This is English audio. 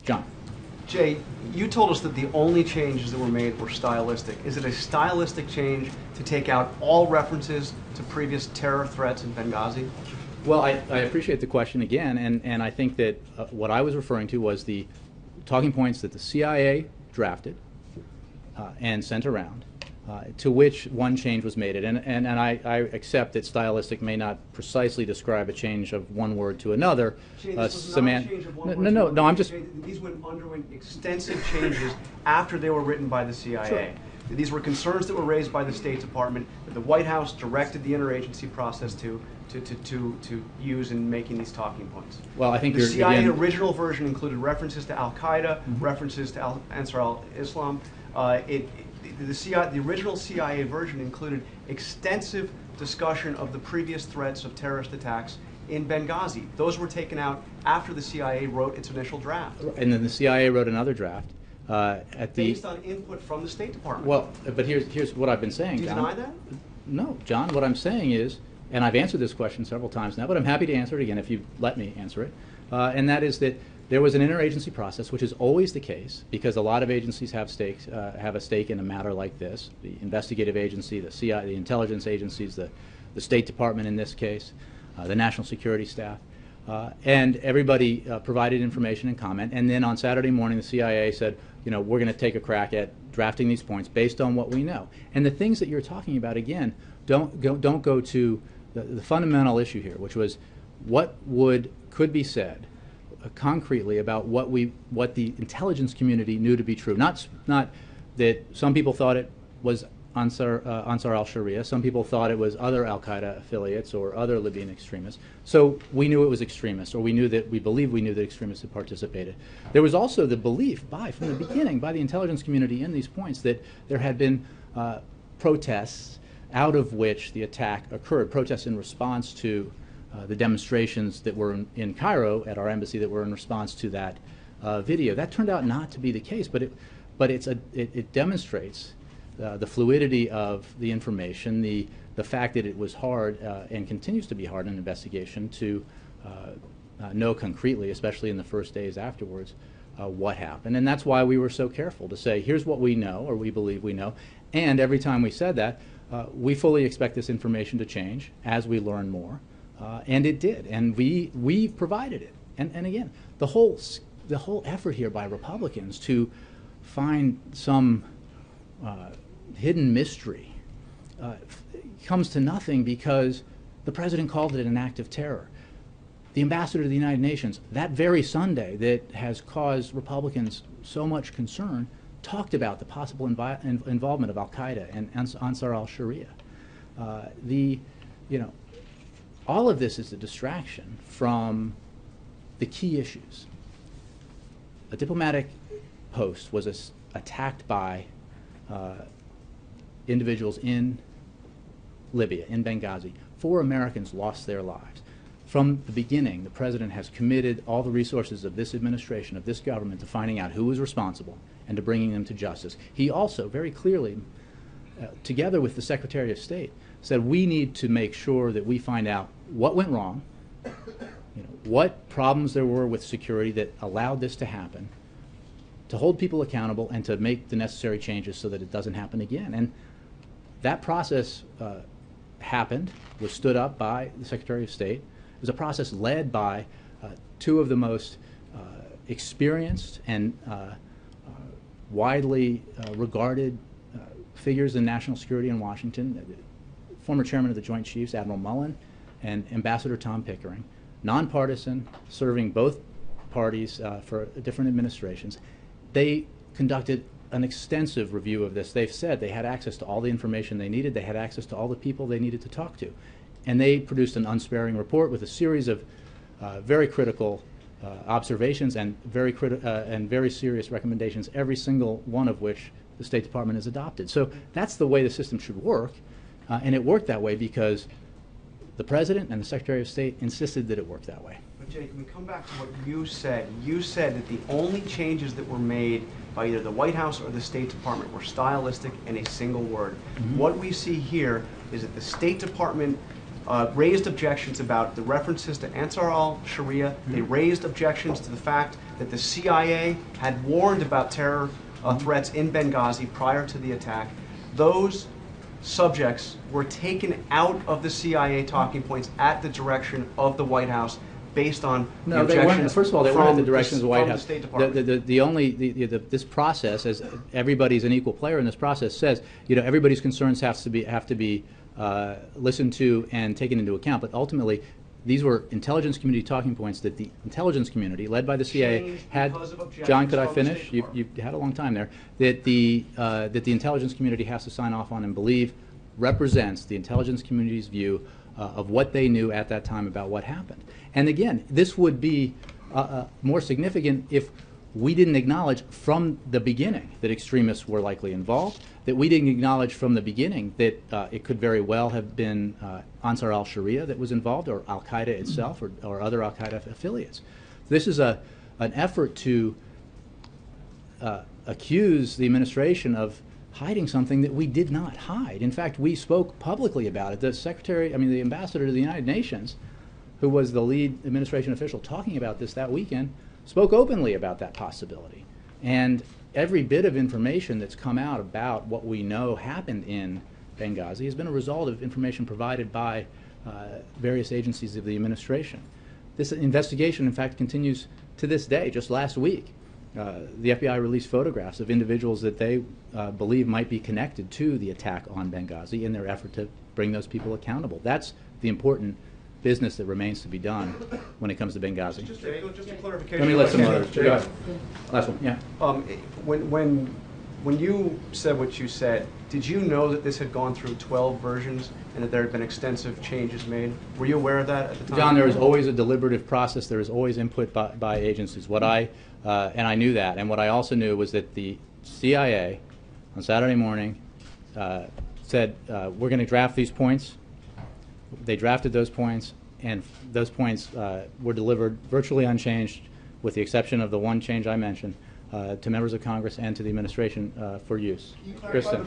John. Jay, you told us that the only changes that were made were stylistic. Is it a stylistic change to take out all references to previous terror threats in Benghazi? Well, I appreciate the question again, and I think that what I was referring to was the talking points that the CIA drafted and sent around, to which one change was made. And I accept that stylistic may not precisely describe a change of one word to another. Jay, this was not a change of one word to another. I'm just... These underwent extensive changes after they were written by the CIA. Sure. These were concerns that were raised by the State Department that the White House directed the interagency process to use in making these talking points. Well, I think the CIA original version included references to Al-Qaeda, references to Ansar al-Islam. The original CIA version included extensive discussion of the previous threats of terrorist attacks in Benghazi. Those were taken out after the CIA wrote its initial draft. And then the CIA wrote another draft. Based on input from the State Department. Well, but here's what I've been saying, John. Do you deny that? No, John, what I'm saying is, and I've answered this question several times now, but I'm happy to answer it again if you let me answer it, and that is that there was an interagency process, which is always the case, because a lot of agencies have a stake in a matter like this. The investigative agency, the CIA, the intelligence agencies, the State Department in this case, the national security staff. And everybody provided information and comment. And then on Saturday morning, the CIA said, you know, we're going to take a crack at drafting these points based on what we know. And the things that you're talking about, again, don't go to the fundamental issue here, which was what could be said concretely about what the intelligence community knew to be true. Not that some people thought it was Ansar al-Sharia. Some people thought it was other al-Qaeda affiliates or other Libyan extremists. So we knew it was extremists, or we knew that extremists had participated. There was also the belief from the beginning by the intelligence community in these points that there had been protests out of which the attack occurred, protests in response to the demonstrations that were in Cairo at our embassy that were in response to that video. That turned out not to be the case, but it demonstrates the fluidity of the information, the fact that it was hard and continues to be hard in an investigation to know concretely, especially in the first days afterwards, what happened. And that's why we were so careful to say, here's what we know, or we believe we know. And every time we said that, we fully expect this information to change as we learn more. And it did. And we provided it. And again, the whole effort here by Republicans to find some hidden mystery comes to nothing because the president called it an act of terror. The ambassador to the United Nations, that very Sunday that has caused Republicans so much concern, talked about the possible involvement of Al-Qaeda and Ansar al-Sharia. All of this is a distraction from the key issues. A diplomatic post was attacked by individuals in Libya, in Benghazi. 4 Americans lost their lives. From the beginning, the president has committed all the resources of this administration, of this government, to finding out who was responsible and to bringing them to justice. He also very clearly, together with the Secretary of State, said we need to make sure that we find out what went wrong, what problems there were with security that allowed this to happen, to hold people accountable and to make the necessary changes so that it doesn't happen again. And that process happened, was stood up by the Secretary of State. It was a process led by 2 of the most experienced and widely regarded figures in national security in Washington, the former chairman of the Joint Chiefs, Admiral Mullen, and Ambassador Tom Pickering, nonpartisan, serving both parties for different administrations. They conducted an extensive review of this. They've said they had access to all the information they needed. They had access to all the people they needed to talk to. And they produced an unsparing report with a series of very critical observations and very serious recommendations, every single one of which the State Department has adopted. So that's the way the system should work. And it worked that way because the President and the Secretary of State insisted that it worked that way. But Jay, can we come back to what you said? You said that the only changes that were made by either the White House or the State Department were stylistic in a single word. Mm-hmm. What we see here is that the State Department raised objections about the references to Ansar al-Sharia. They raised objections to the fact that the CIA had warned about terror threats in Benghazi prior to the attack. Those subjects were taken out of the CIA talking points at the direction of the White House based on the objections. They weren't. First of all, they weren't at the direction of the White House. State Department. This process, as everybody's an equal player in this process, says everybody's concerns have to be listened to and taken into account. But ultimately, these were intelligence community talking points that the intelligence community, led by the CIA, had. John, could I finish? You had a long time there. That the intelligence community has to sign off on and believe represents the intelligence community's view of what they knew at that time about what happened. And again, this would be more significant if we didn't acknowledge from the beginning that extremists were likely involved, that we didn't acknowledge from the beginning that it could very well have been Ansar al-Sharia that was involved, or al-Qaeda itself, or other al-Qaeda affiliates. This is an effort to accuse the administration of hiding something that we did not hide. In fact, we spoke publicly about it. The ambassador to the United Nations, who was the lead administration official talking about this that weekend, spoke openly about that possibility. And every bit of information that's come out about what we know happened in Benghazi has been a result of information provided by various agencies of the administration. This investigation, in fact, continues to this day. Just last week, the FBI released photographs of individuals that they believe might be connected to the attack on Benghazi in their effort to bring those people accountable. That's the important business that remains to be done when it comes to Benghazi. Just a clarification. Let me let some others. Go ahead. Last one. Yeah. When you said what you said, did you know that this had gone through 12 versions and that there had been extensive changes made? Were you aware of that at the time? John, there is always a deliberative process. There is always input by agencies. And I knew that. And what I also knew was that the CIA on Saturday morning said, we're going to draft these points. They drafted those points, and those points were delivered virtually unchanged, with the exception of the one change I mentioned, to members of Congress and to the administration for use. Kristen.